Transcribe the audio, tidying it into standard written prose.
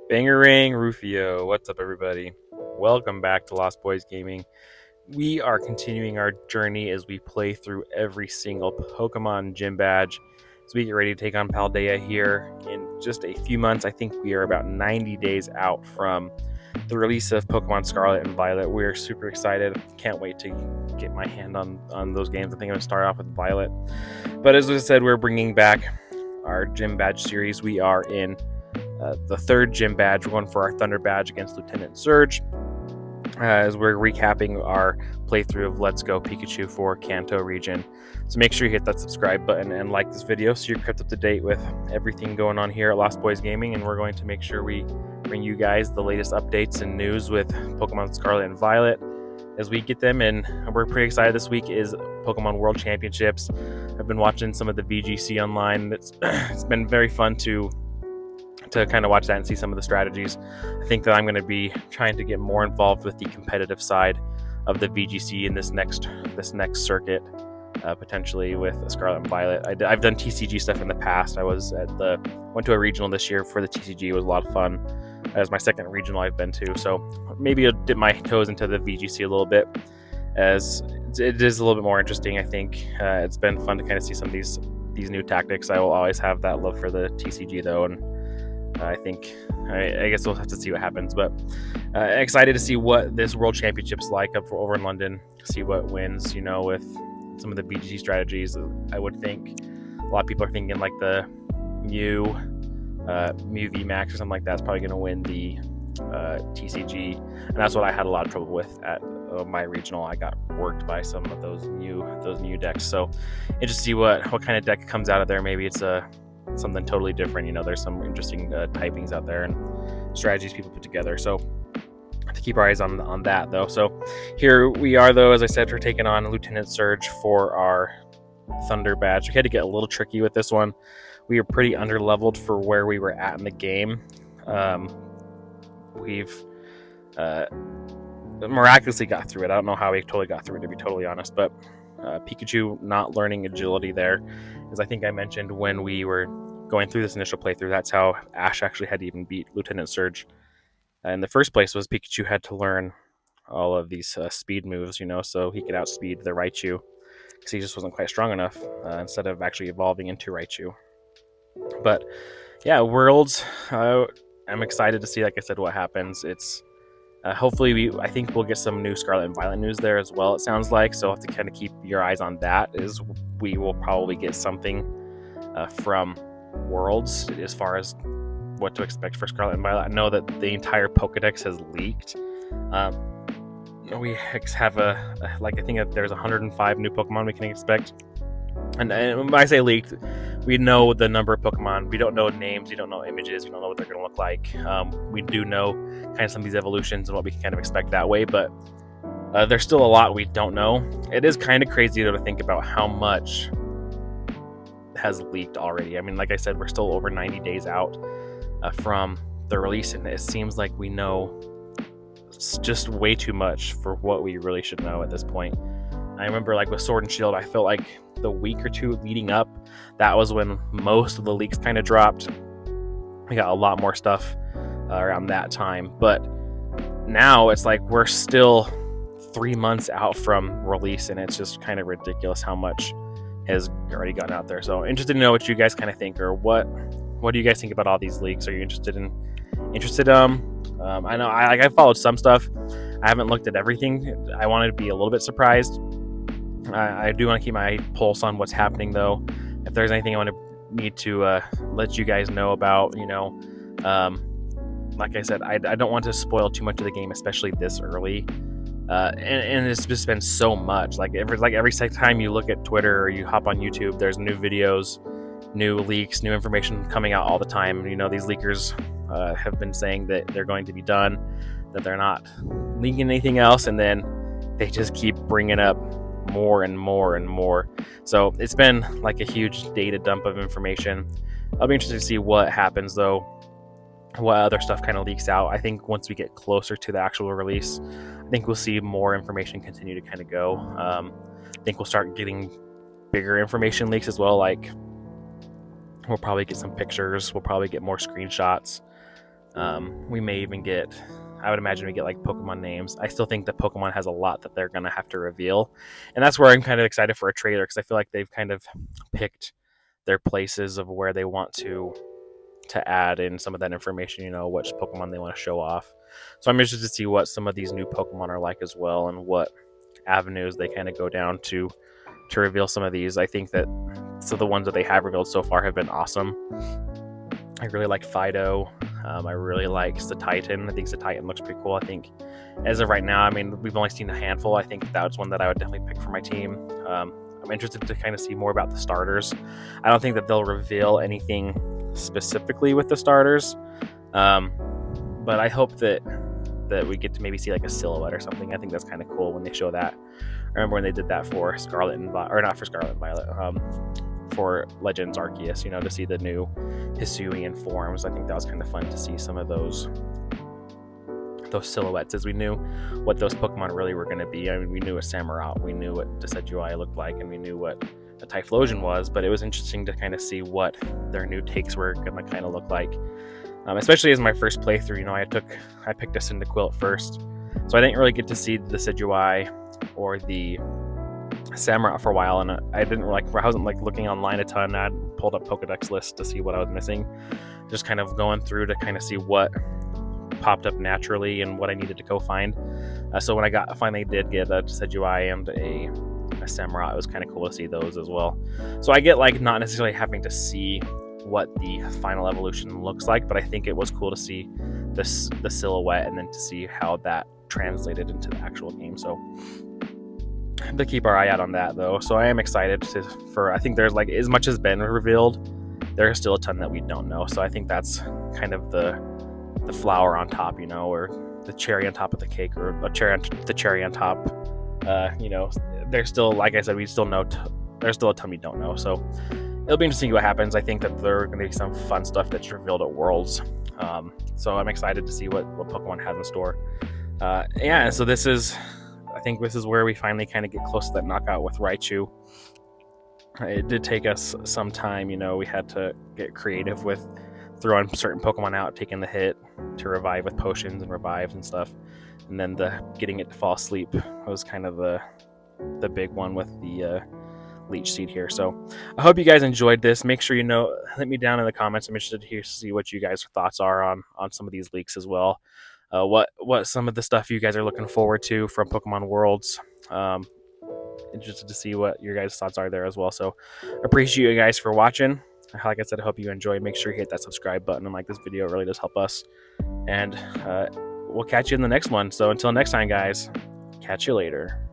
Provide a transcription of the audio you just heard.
Bangerang Rufio, what's up, everybody? Welcome back to Lost Boys Gaming. We are continuing our journey as we play through every single Pokemon Gym badge as we get ready to take on Paldea here in just a few months. I think we are about 90 days out from the release of Pokemon Scarlet and Violet. We're super excited. Can't wait to get my hand on those games. I think I'm going to start off with Violet. But as I said, we're bringing back our Gym badge series. We are in the third gym badge. We're going for our Thunder badge against Lieutenant Surge as we're recapping our playthrough of Let's Go Pikachu for Kanto region. So make sure you hit that subscribe button and like this video so you're kept up to date with everything going on here at Lost Boys Gaming, and we're going to make sure we bring you guys the latest updates and news with Pokemon Scarlet and Violet as we get them. And we're pretty excited. This week is Pokemon World Championships. I've been watching some of the VGC online. It's been very fun to kind of watch that and see some of the strategies. I think that I'm going to be trying to get more involved with the competitive side of the VGC in this next circuit, potentially with Scarlet and Violet. I've done TCG stuff in the past. I went to a regional this year for the TCG. It was a lot of fun. That was my second regional I've been to, so maybe I'll dip my toes into the VGC a little bit, as it is a little bit more interesting. I think it's been fun to kind of see some of these new tactics. I will always have that love for the TCG though, and I guess we'll have to see what happens, but excited to see what this World Championship's like over in London, see what wins, with some of the BGC strategies. I would think a lot of people are thinking like the Mew VMAX or something like that's probably going to win the TCG, and that's what I had a lot of trouble with at my regional. I got worked by some of those new decks, so interested to see what kind of deck comes out of there. Maybe it's something totally different. There's some interesting typings out there and strategies people put together, so to keep our eyes on that though. So here we are though, as I said, we're taking on Lieutenant Surge for our Thunder badge. We had to get a little tricky with this one. We were pretty underleveled for where we were at in the game. We've miraculously got through it. I don't know how we totally got through it, to be totally honest, but Pikachu not learning agility there, as I think I mentioned when we were going through this initial playthrough. That's how Ash actually had to even beat Lieutenant Surge in the first place, was Pikachu had to learn all of these speed moves, so he could outspeed the Raichu, because he just wasn't quite strong enough instead of actually evolving into Raichu. But yeah, Worlds, I'm excited to see, like I said, what happens. It's hopefully I think we'll get some new Scarlet and Violet news there as well, it sounds like, so I'll have to kind of keep your eyes on that, as we will probably get something from Worlds as far as what to expect for Scarlet and Violet. I know that the entire Pokedex has leaked. We have I think that there's 105 new Pokemon we can expect, and when I say leaked, we know the number of Pokemon. We don't know names, we don't know images, we don't know what they're going to look like. We do know kind of some of these evolutions and what we can kind of expect that way, but there's still a lot we don't know. It is kind of crazy to think about how much has leaked already. I mean, like I said, we're still over 90 days out from the release, and it seems like we know just way too much for what we really should know at this point. I remember, like with Sword and Shield, I felt like the week or two leading up, that was when most of the leaks kind of dropped. We got a lot more stuff around that time, but now it's like we're still 3 months out from release, and it's just kind of ridiculous how much has already gotten out there. So interested to know what you guys kind of think, or what do you guys think about all these leaks? Are you interested? I know I followed some stuff. I haven't looked at everything. I wanted to be a little bit surprised. I do want to keep my pulse on what's happening though. If there's anything I need to let you guys know about, like I said, I don't want to spoil too much of the game, especially this early. And it's just been so much. Like every time you look at Twitter or you hop on YouTube, there's new videos, new leaks, new information coming out all the time. These leakers have been saying that they're going to be done, that they're not leaking anything else, and then they just keep bringing up more and more and more. So it's been like a huge data dump of information. I'll be interested to see what happens though, what other stuff kind of leaks out. I think once we get closer to the actual release, I think we'll see more information continue to kind of go. I think we'll start getting bigger information leaks as well. Like we'll probably get some pictures, we'll probably get more screenshots. We may even get, I would imagine we get like Pokemon names. I still think that Pokemon has a lot that they're going to have to reveal. And that's where I'm kind of excited for a trailer, because I feel like they've kind of picked their places of where they want to add in some of that information, you know, which Pokemon they want to show off. So I'm interested to see what some of these new Pokemon are like as well, and what avenues they kind of go down to reveal some of these. I think that the ones that they have revealed so far have been awesome. I really like Fido. I really like Titan. I think Titan looks pretty cool. I think as of right now, I mean, we've only seen a handful. I think that's one that I would definitely pick for my team. I'm interested to kind of see more about the starters. I don't think that they'll reveal anything specifically with the starters, but I hope that we get to maybe see like a silhouette or something. I think that's kind of cool when they show that. I remember when they did that for Scarlet and or not for Scarlet and Violet, for Legends Arceus, you know, to see the new Hisuian forms. I think that was kind of fun to see some of those silhouettes, as we knew what those Pokemon really were going to be. I mean, we knew what Samurott, we knew what Decidueye looked like, and we knew what a Typhlosion was, but it was interesting to kind of see what their new takes were going to kind of look like. Especially as my first playthrough, you know, I picked a Cyndaquil at first, so I didn't really get to see the Decidueye or the Samurott for a while, and I wasn't like looking online a ton. I pulled up Pokedex lists to see what I was missing, just kind of going through to kind of see what popped up naturally and what I needed to go find. So when I finally did get a Decidueye and a Samurott, it was kind of cool to see those as well. So I get like not necessarily having to see what the final evolution looks like, but I think it was cool to see the silhouette and then to see how that translated into the actual game. So to keep our eye out on that though. So I am excited I think there's like, as much as been revealed, there's still a ton that we don't know. So I think that's kind of the flower on top, you know, or the cherry on top of the cake, or the cherry on top. You know, there's still, like I said, we still know there's still a ton we don't know. So it'll be interesting what happens. I think that there are going to be some fun stuff that's revealed at Worlds. So I'm excited to see what Pokemon has in store. Yeah, so I think this is where we finally kind of get close to that knockout with Raichu. It did take us some time, you know, we had to get creative with throwing certain Pokemon out, taking the hit to revive with potions and revives and stuff. And then getting it to fall asleep was kind of the big one with the Leech Seed here. So I hope you guys enjoyed this. Make sure, you know, let me down in the comments. I'm interested to see what you guys' thoughts are on some of these leaks as well. What some of the stuff you guys are looking forward to from Pokemon Worlds. Interested to see what your guys' thoughts are there as well. So appreciate you guys for watching. Like I said, I hope you enjoyed. Make sure you hit that subscribe button and like this video. It really does help us. And we'll catch you in the next one. So until next time, guys, catch you later.